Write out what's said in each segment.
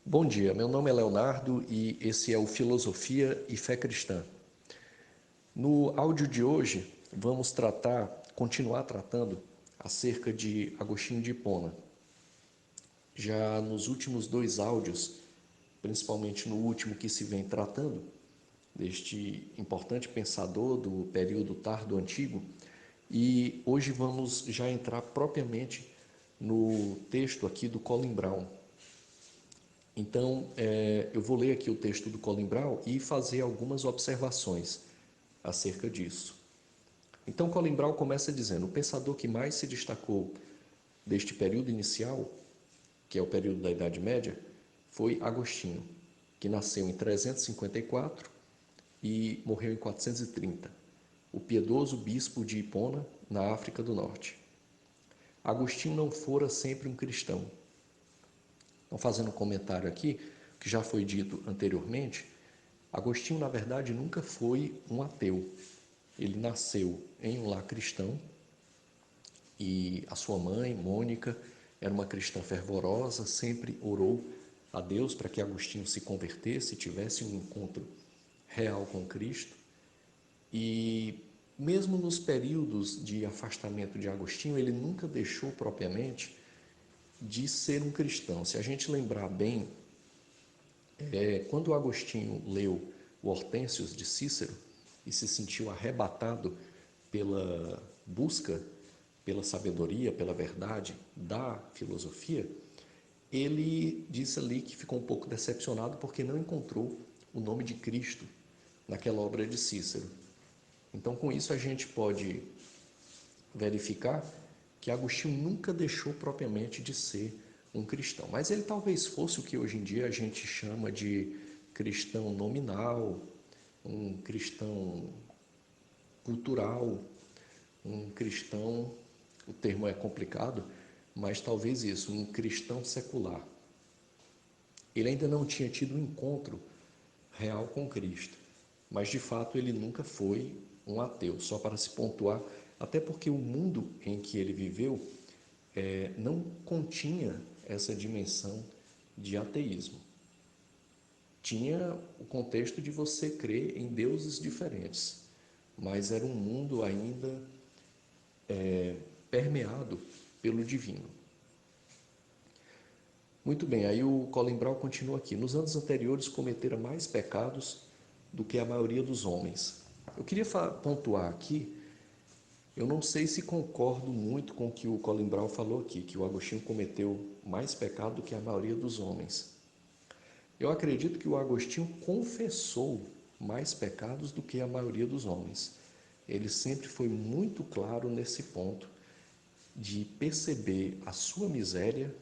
Bom dia, meu nome é Leonardo e esse é o Filosofia e Fé Cristã. No áudio de hoje, vamos continuar tratando acerca de Agostinho de Hipona. Já nos últimos dois áudios, principalmente no último que se vem tratando, deste importante pensador do período tardo antigo, e hoje vamos já entrar propriamente no texto aqui do Colin Brown. Então, eu vou ler aqui o texto do Colin Brown e fazer algumas observações acerca disso. Então, Colin Brown começa dizendo: o pensador que mais se destacou deste período inicial, que é o período da Idade Média, foi Agostinho, que nasceu em 354 e morreu em 430, o piedoso bispo de Hipona, na África do Norte. Agostinho não fora sempre um cristão. Então, fazendo um comentário aqui, que já foi dito anteriormente, Agostinho, na verdade, nunca foi um ateu. Ele nasceu em um lar cristão e a sua mãe, Mônica, era uma cristã fervorosa, sempre orou a Deus para que Agostinho se convertesse, tivesse um encontro real com Cristo. E mesmo nos períodos de afastamento de Agostinho, ele nunca deixou propriamente de ser um cristão. Se a gente lembrar bem, quando Agostinho leu o Hortênsios de Cícero e se sentiu arrebatado pela busca pela sabedoria, pela verdade da filosofia, ele disse ali que ficou um pouco decepcionado porque não encontrou o nome de Cristo naquela obra de Cícero. Então, com isso, a gente pode verificar que Agostinho nunca deixou propriamente de ser um cristão, mas ele talvez fosse o que hoje em dia a gente chama de cristão nominal, um cristão cultural, um cristão, o termo é complicado, mas talvez isso, um cristão secular. Ele ainda não tinha tido um encontro real com Cristo, mas de fato ele nunca foi um ateu, só para se pontuar, até porque o mundo em que ele viveu não continha essa dimensão de ateísmo. Tinha o contexto de você crer em deuses diferentes, mas era um mundo ainda permeado pelo divino. Muito bem, aí o Colin Brown continua aqui. Nos anos anteriores cometera mais pecados do que a maioria dos homens. Eu queria pontuar aqui, eu não sei se concordo muito com o que o Colin Brown falou aqui, que o Agostinho cometeu mais pecado do que a maioria dos homens. Eu acredito que o Agostinho confessou mais pecados do que a maioria dos homens. Ele sempre foi muito claro nesse ponto de perceber a sua miséria,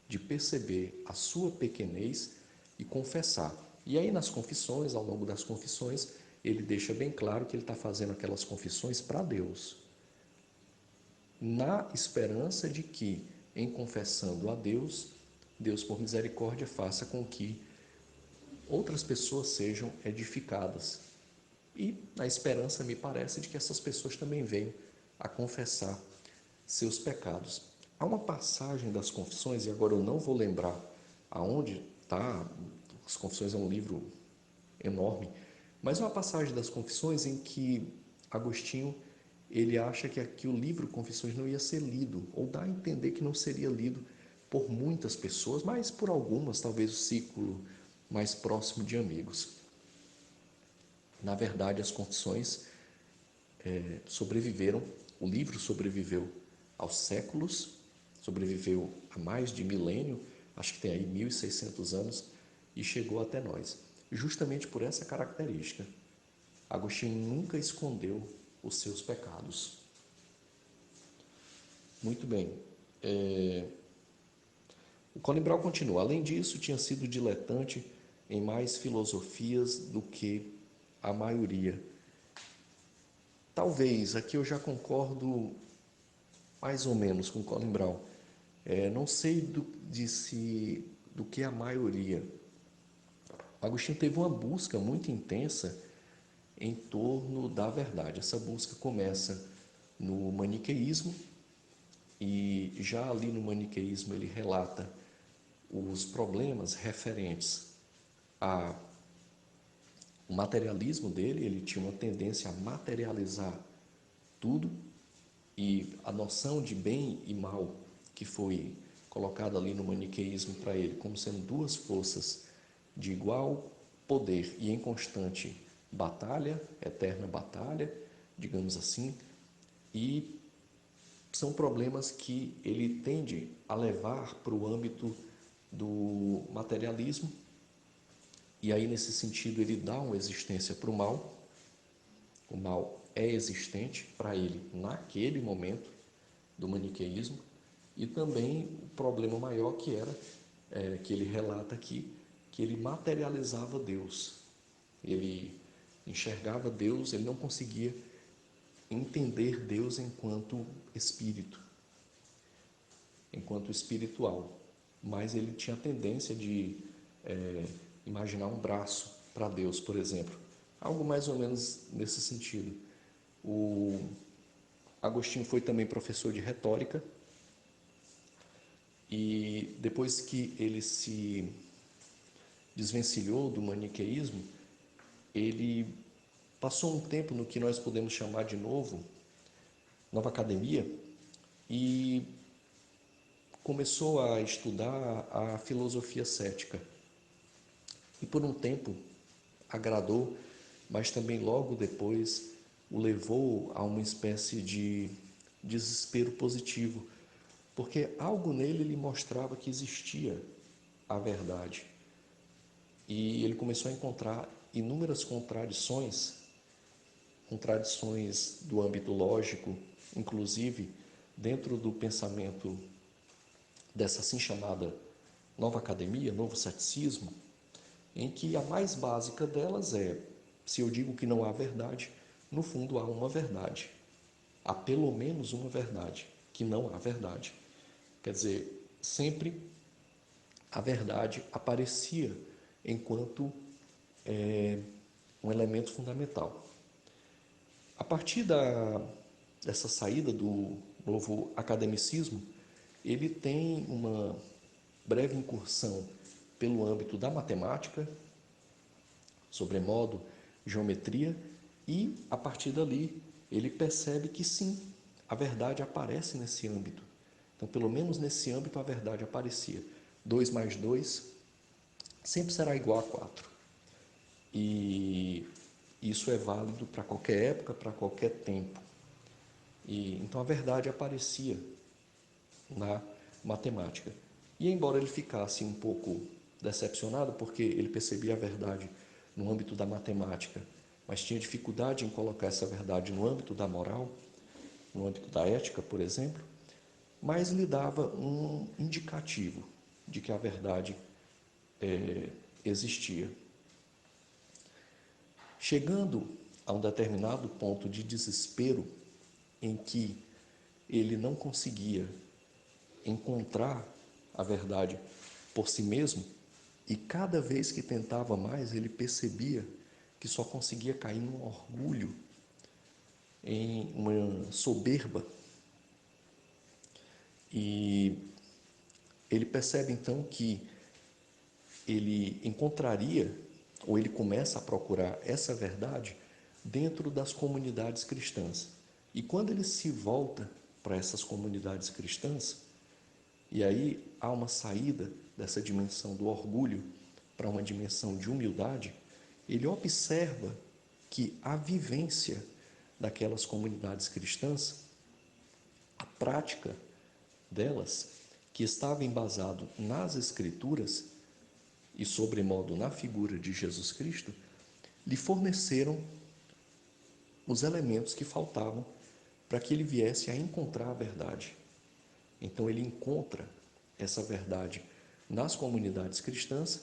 de perceber a sua pequenez e confessar. E aí nas confissões, ao longo das confissões, ele deixa bem claro que ele está fazendo aquelas confissões para Deus, na esperança de que, em confessando a Deus, Deus por misericórdia faça com que outras pessoas sejam edificadas. E na esperança, me parece, de que essas pessoas também venham a confessar seus pecados. Há uma passagem das Confissões, e agora eu não vou lembrar aonde está, as Confissões é um livro enorme, mas uma passagem das Confissões em que Agostinho ele acha que o livro Confissões não ia ser lido, ou dá a entender que não seria lido por muitas pessoas, mas por algumas, talvez o ciclo mais próximo de amigos. Na verdade, as Confissões sobreviveram, o livro sobreviveu aos séculos, sobreviveu a mais de milênio, acho que tem aí 1600 anos, e chegou até nós, justamente por essa característica. Agostinho nunca escondeu os seus pecados. Muito bem. O Colin Brown continua. Além disso, tinha sido diletante em mais filosofias do que a maioria. Talvez, aqui eu já concordo mais ou menos com Colin Brown. Não sei do que a maioria. Agostinho teve uma busca muito intensa em torno da verdade. Essa busca começa no maniqueísmo, e já ali no maniqueísmo ele relata os problemas referentes ao materialismo dele. Ele tinha uma tendência a materializar tudo, e a noção de bem e mal que foi colocada ali no maniqueísmo para ele como sendo duas forças de igual poder e em constante batalha, eterna batalha, digamos assim, e são problemas que ele tende a levar para o âmbito do materialismo, e aí nesse sentido ele dá uma existência para o mal. O mal é existente para ele naquele momento do maniqueísmo, e também o problema maior que era, que ele relata aqui, que ele materializava Deus. Ele enxergava Deus, ele não conseguia entender Deus enquanto espírito, enquanto espiritual, mas ele tinha a tendência de imaginar um braço para Deus, por exemplo, algo mais ou menos nesse sentido. O Agostinho foi também professor de retórica, e depois que ele se desvencilhou do maniqueísmo, ele passou um tempo no que nós podemos chamar de nova academia, e começou a estudar a filosofia cética. E por um tempo agradou, mas também logo depois o levou a uma espécie de desespero positivo, porque algo nele lhe mostrava que existia a verdade. E ele começou a encontrar inúmeras contradições do âmbito lógico, inclusive dentro do pensamento dessa assim chamada nova academia, novo ceticismo, em que a mais básica delas é: se eu digo que não há verdade, no fundo há uma verdade. Há pelo menos uma verdade, que não há verdade. Quer dizer, sempre a verdade aparecia enquanto um elemento fundamental. A partir dessa saída do novo academicismo, ele tem uma breve incursão pelo âmbito da matemática, sobremodo geometria, e a partir dali ele percebe que sim, a verdade aparece nesse âmbito. Então, pelo menos nesse âmbito, a verdade aparecia. 2 mais 2 sempre será igual a 4. E isso é válido para qualquer época, para qualquer tempo. E então a verdade aparecia na matemática. E embora ele ficasse um pouco decepcionado, porque ele percebia a verdade no âmbito da matemática, mas tinha dificuldade em colocar essa verdade no âmbito da moral, no âmbito da ética, por exemplo, mas lhe dava um indicativo de que a verdade existia. Chegando a um determinado ponto de desespero, em que ele não conseguia encontrar a verdade por si mesmo, e cada vez que tentava mais, ele percebia que só conseguia cair num orgulho, em uma soberba. E ele percebe então que ele encontraria, ou ele começa a procurar essa verdade dentro das comunidades cristãs. E quando ele se volta para essas comunidades cristãs, e aí há uma saída dessa dimensão do orgulho para uma dimensão de humildade, ele observa que a vivência daquelas comunidades cristãs, a prática delas, que estava embasado nas Escrituras e sobremodo na figura de Jesus Cristo, lhe forneceram os elementos que faltavam para que ele viesse a encontrar a verdade. Então ele encontra essa verdade nas comunidades cristãs,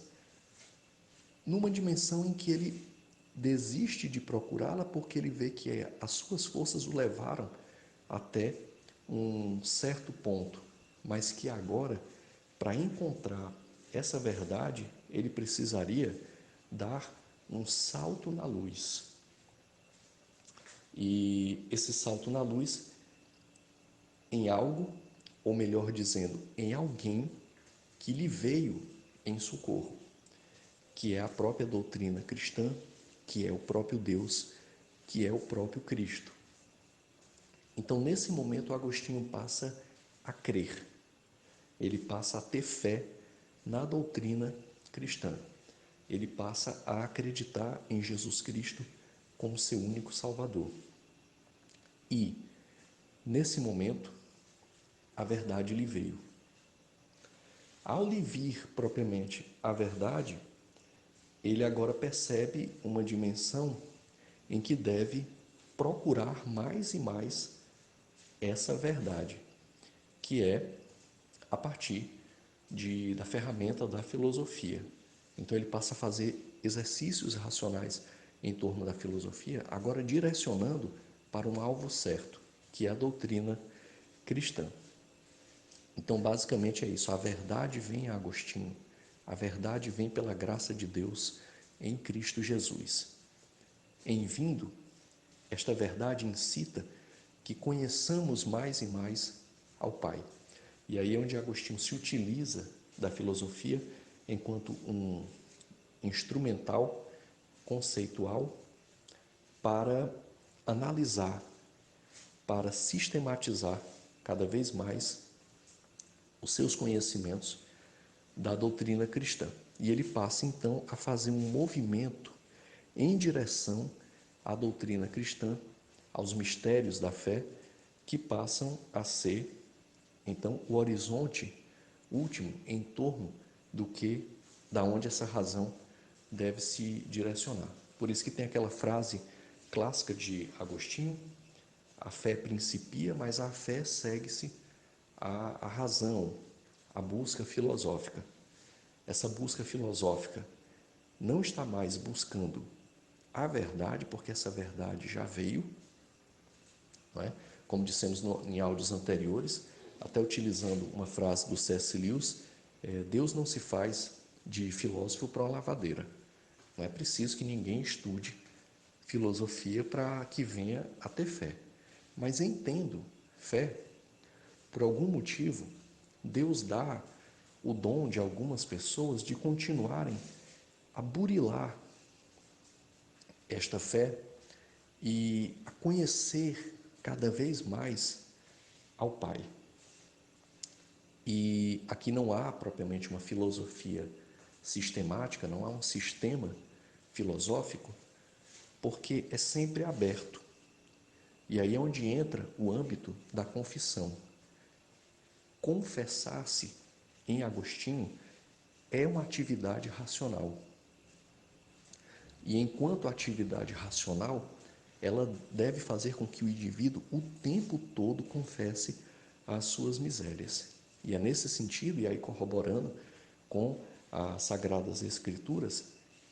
numa dimensão em que ele desiste de procurá-la, porque ele vê que as suas forças o levaram até um certo ponto, mas que agora, para encontrar essa verdade, ele precisaria dar um salto na luz. E esse salto na luz em algo, ou melhor dizendo, em alguém que lhe veio em socorro, que é a própria doutrina cristã, que é o próprio Deus, que é o próprio Cristo. Então, nesse momento, Agostinho passa a crer, ele passa a ter fé na doutrina cristã, ele passa a acreditar em Jesus Cristo como seu único Salvador. E, nesse momento, a verdade lhe veio. Ao lhe vir propriamente a verdade, ele agora percebe uma dimensão em que deve procurar mais e mais essa verdade, que é a partir da ferramenta da filosofia. Então ele passa a fazer exercícios racionais em torno da filosofia, agora direcionando para um alvo certo, que é a doutrina cristã. Então, basicamente é isso, a verdade vem a Agostinho, a verdade vem pela graça de Deus em Cristo Jesus. Em vindo, esta verdade incita que conheçamos mais e mais ao Pai. E aí é onde Agostinho se utiliza da filosofia enquanto um instrumental conceitual para analisar, para sistematizar cada vez mais os seus conhecimentos da doutrina cristã. E ele passa então a fazer um movimento em direção à doutrina cristã, aos mistérios da fé, que passam a ser então o horizonte último em torno da onde essa razão deve se direcionar. Por isso que tem aquela frase clássica de Agostinho: a fé principia, mas a fé segue-se à razão, à busca filosófica. Essa busca filosófica não está mais buscando a verdade, porque essa verdade já veio, não é? Como dissemos em áudios anteriores, até utilizando uma frase do C.S. Lewis, Deus não se faz de filósofo para uma lavadeira. Não é preciso que ninguém estude filosofia para que venha a ter fé. Mas entendo fé, por algum motivo, Deus dá o dom de algumas pessoas de continuarem a burilar esta fé e a conhecer cada vez mais ao Pai. E aqui não há propriamente uma filosofia sistemática, não há um sistema filosófico, porque é sempre aberto. E aí é onde entra o âmbito da confissão. Confessar-se em Agostinho é uma atividade racional. E enquanto atividade racional, ela deve fazer com que o indivíduo o tempo todo confesse as suas misérias. E é nesse sentido, e aí corroborando com as Sagradas Escrituras,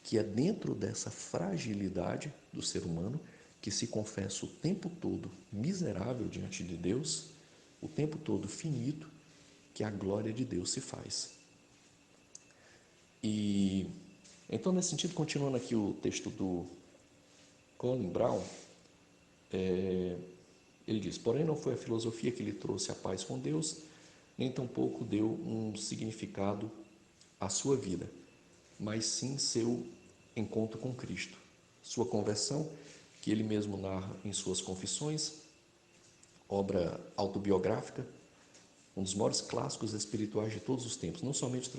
que é dentro dessa fragilidade do ser humano que se confessa o tempo todo miserável diante de Deus, o tempo todo finito, que a glória de Deus se faz. E então, nesse sentido, continuando aqui o texto do Colin Brown, ele diz: porém não foi a filosofia que lhe trouxe a paz com Deus, nem tampouco deu um significado à sua vida, mas sim seu encontro com Cristo, sua conversão, que ele mesmo narra em suas Confissões, obra autobiográfica, um dos maiores clássicos espirituais de todos os tempos, não somente